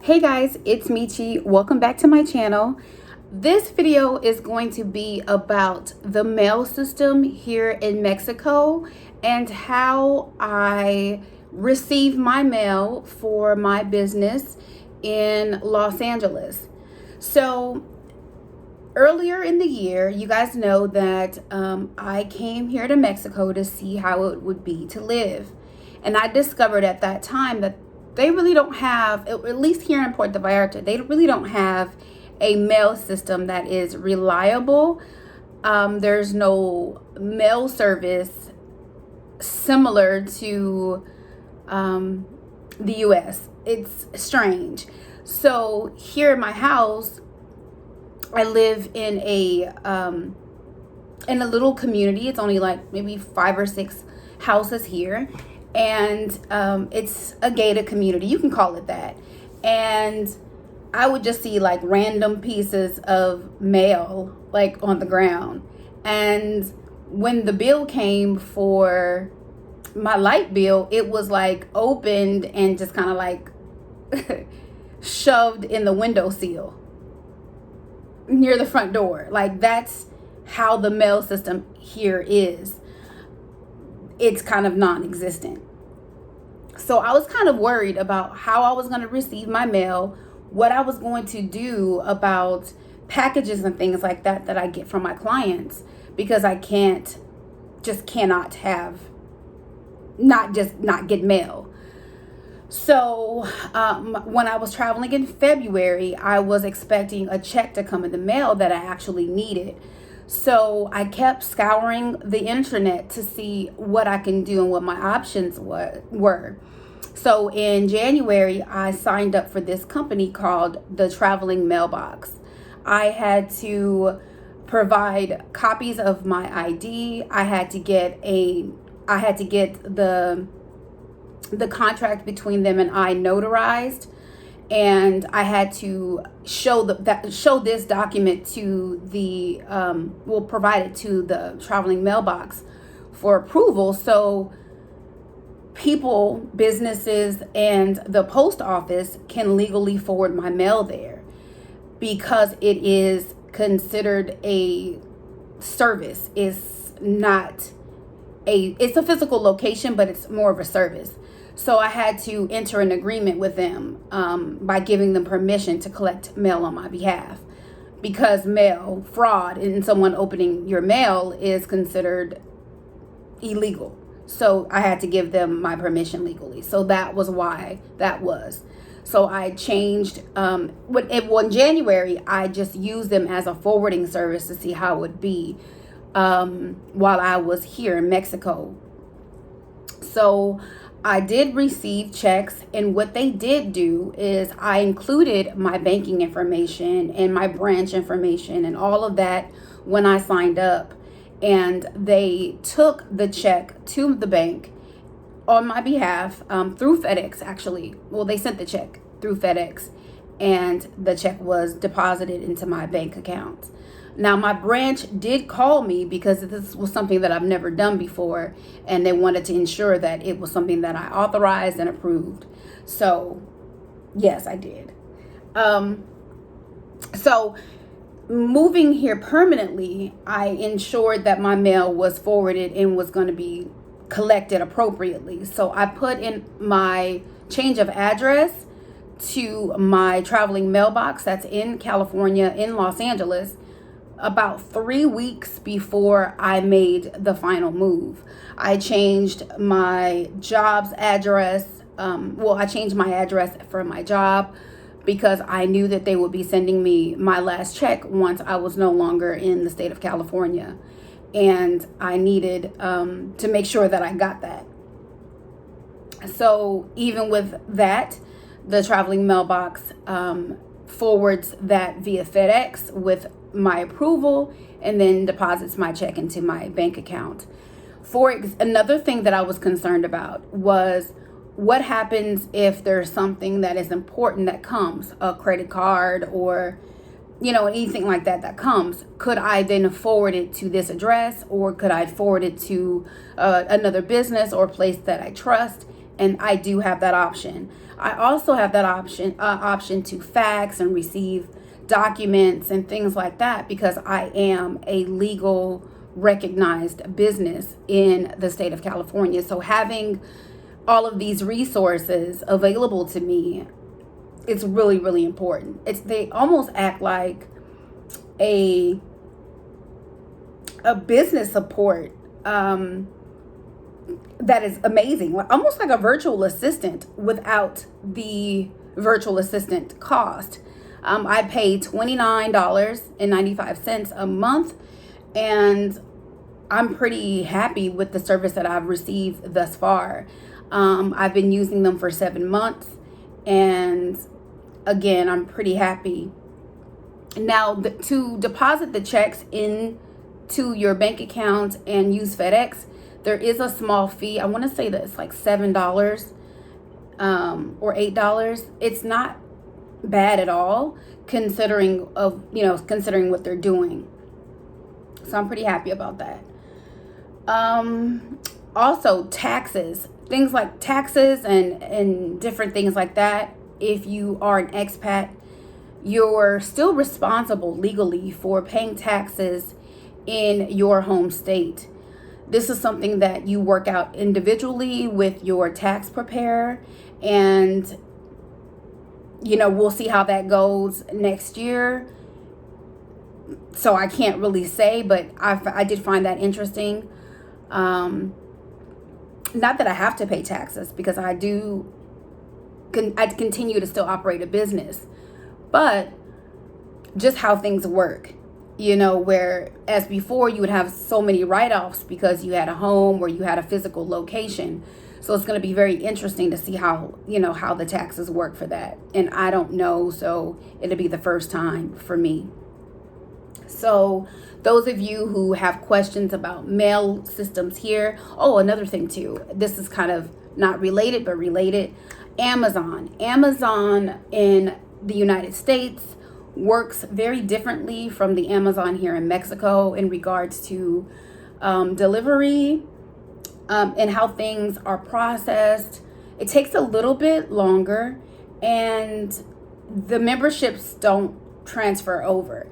Hey guys, it's Michi. Welcome back to my channel. This video is going to be about the mail system here in Mexico and how I receive my mail for my business in Los Angeles. So earlier in the year, you guys know that I came here to Mexico to see how it would be to live. And I discovered at that time that they really don't have, at least here in Puerto Vallarta, they really don't have a mail system that is reliable. There's no mail service similar to the US. It's strange. So here in my house, I live in a little community. It's only like maybe 5 or 6 houses here. And it's a gated community, you can call it that. And I would just see like random pieces of mail like on the ground. And when the bill came for my light bill, it was like opened and just kind of like shoved in the windowsill near the front door. Like, that's how the mail system here is. It's kind of non-existent. So I was kind of worried about how I was going to receive my mail, what I was going to do about packages and things like that I get from my clients, because I cannot have not get mail. So when I was traveling in February, I was expecting a check to come in the mail that I actually needed. So I kept scouring the internet to see what I can do and what my options were. So in January, I signed up for this company called the Traveling Mailbox. I had to provide copies of my ID. I had to get the contract between them and I notarized. And I had to show this document to provide it to the Traveling Mailbox for approval, so people, businesses, and the post office can legally forward my mail there, because it is considered a service. It's a physical location, but it's more of a service. So I had to enter an agreement with them by giving them permission to collect mail on my behalf, because mail fraud and someone opening your mail is considered illegal. So I had to give them my permission legally. So that was why that was. So I changed, in January, I just used them as a forwarding service to see how it would be while I was here in Mexico. So I did receive checks, and what they did do is I included my banking information and my branch information and all of that when I signed up, and they took the check to the bank on my behalf through FedEx, actually. Well, they sent the check through FedEx, and the check was deposited into my bank account. Now, my branch did call me because this was something that I've never done before, and they wanted to ensure that it was something that I authorized and approved. So, yes, I did. So, moving here permanently, I ensured that my mail was forwarded and was going to be collected appropriately. So, I put in my change of address to my traveling mailbox that's in California, in Los Angeles, about 3 weeks before I made the final move. I changed my job's address. I changed my address for my job because I knew that they would be sending me my last check once I was no longer in the state of California. And I needed to make sure that I got that. So even with that, the Traveling Mailbox forwards that via FedEx with my approval, and then deposits my check into my bank account. Another thing that I was concerned about was what happens if there's something that is important that comes, a credit card or anything like that comes. Could I then forward it to this address, or could I forward it to another business or place that I trust? and I do have that option. I also have that option to fax and receive documents and things like that because I am a legal recognized business in the state of California. So having all of these resources available to me, it's really, really important. They almost act like a business support that is amazing, almost like a virtual assistant without the virtual assistant cost. I pay $29.95 a month, and I'm pretty happy with the service that I've received thus far. I've been using them for 7 months, and again, I'm pretty happy. Now, to deposit the checks into your bank account and use FedEx, there is a small fee. I want to say that it's like $7 or $8. It's not bad at all considering what they're doing. So I'm pretty happy about that. Also, taxes, things like taxes and different things like that. If you are an expat, you're still responsible legally for paying taxes in your home state. This is something that you work out individually with your tax preparer, and we'll see how that goes next year. So I can't really say, but I did find that interesting. Not that I have to pay taxes because I continue to still operate a business, but just how things work. Whereas before you would have so many write-offs because you had a home or you had a physical location. So it's going to be very interesting to see how the taxes work for that. And I don't know, so it'll be the first time for me. So those of you who have questions about mail systems here. Oh, another thing too. This is kind of not related, but related. Amazon in the United States works very differently from the Amazon here in Mexico in regards to delivery and how things are processed. It takes a little bit longer, and the memberships don't transfer over.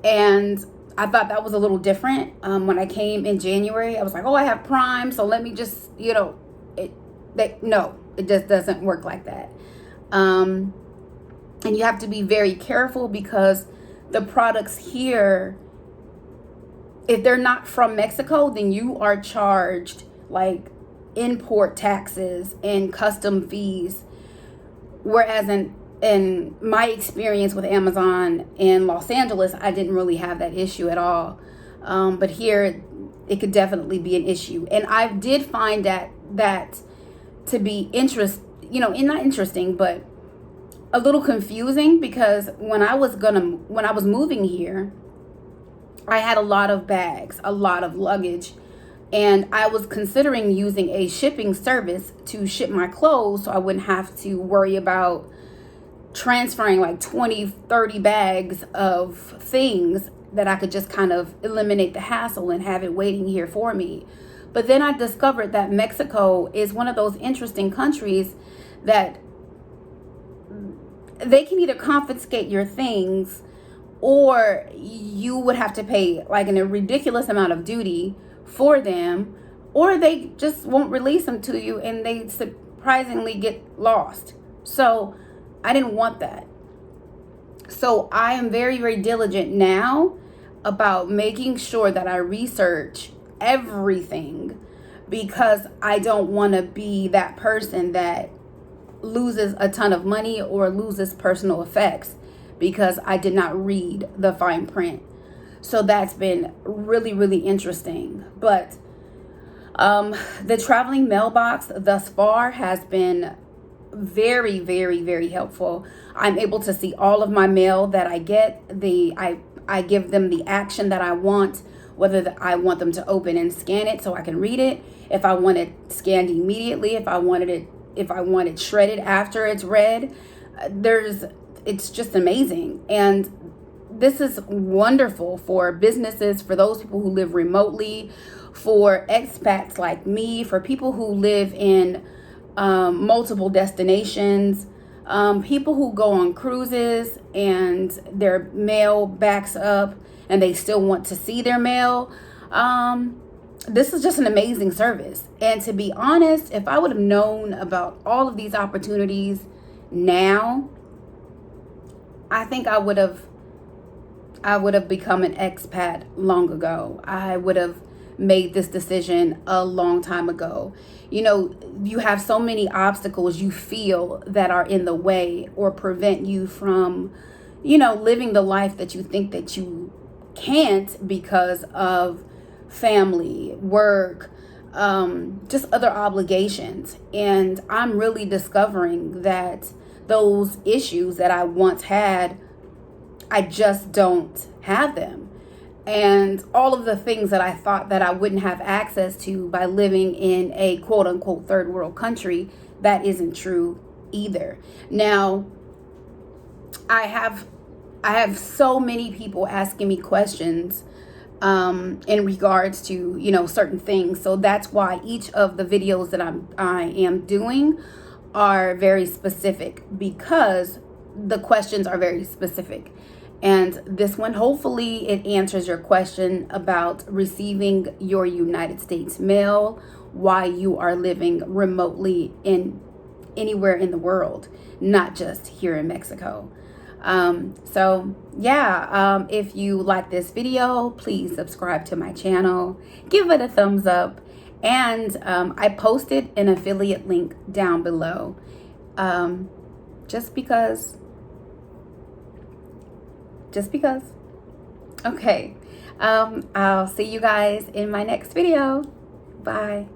And I thought that was a little different. When I came in January, I was like, oh, I have Prime, so let me just, no, it just doesn't work like that. And you have to be very careful because the products here, if they're not from Mexico, then you are charged like import taxes and custom fees. Whereas in my experience with Amazon in Los Angeles, I didn't really have that issue at all. But here it could definitely be an issue. And I did find that to be not interesting, but a little confusing, because when I was moving here, I had a lot of bags, a lot of luggage, and I was considering using a shipping service to ship my clothes so I wouldn't have to worry about transferring like 20-30 bags of things, that I could just kind of eliminate the hassle and have it waiting here for me. But then I discovered that Mexico is one of those interesting countries that they can either confiscate your things, or you would have to pay like a ridiculous amount of duty for them, or they just won't release them to you and they surprisingly get lost. So I didn't want that. So I am very, very diligent now about making sure that I research everything, because I don't want to be that person that loses a ton of money or loses personal effects because I did not read the fine print. So that's been really, really interesting. But the traveling mailbox thus far has been very, very, very helpful. I'm able to see all of my mail that I get. I give them the action that I want, whether I want them to open and scan it so I can read it, if I want it scanned immediately, if I want it shredded after it's read. It's just amazing. And this is wonderful for businesses, for those people who live remotely, for expats like me, for people who live in multiple destinations, people who go on cruises and their mail backs up and they still want to see their mail. This is just an amazing service. And to be honest, if I would have known about all of these opportunities now, I think I would have become an expat long ago. I would have made this decision a long time ago. You know, you have so many obstacles you feel that are in the way or prevent you from, you know, living the life that you think that you can't because of family, work, just other obligations. And I'm really discovering that those issues that I once had, I just don't have them. And all of the things that I thought that I wouldn't have access to by living in a quote unquote third world country, that isn't true either. Now, I have so many people asking me questions in regards to, you know, certain things. So that's why each of the videos that I am doing are very specific, because the questions are very specific. And this one, hopefully it answers your question about receiving your United States mail while you are living remotely in anywhere in the world, not just here in Mexico. So yeah, if you like this video, please subscribe to my channel, give it a thumbs up, and I posted an affiliate link down below, just because. Okay. I'll see you guys in my next video. Bye.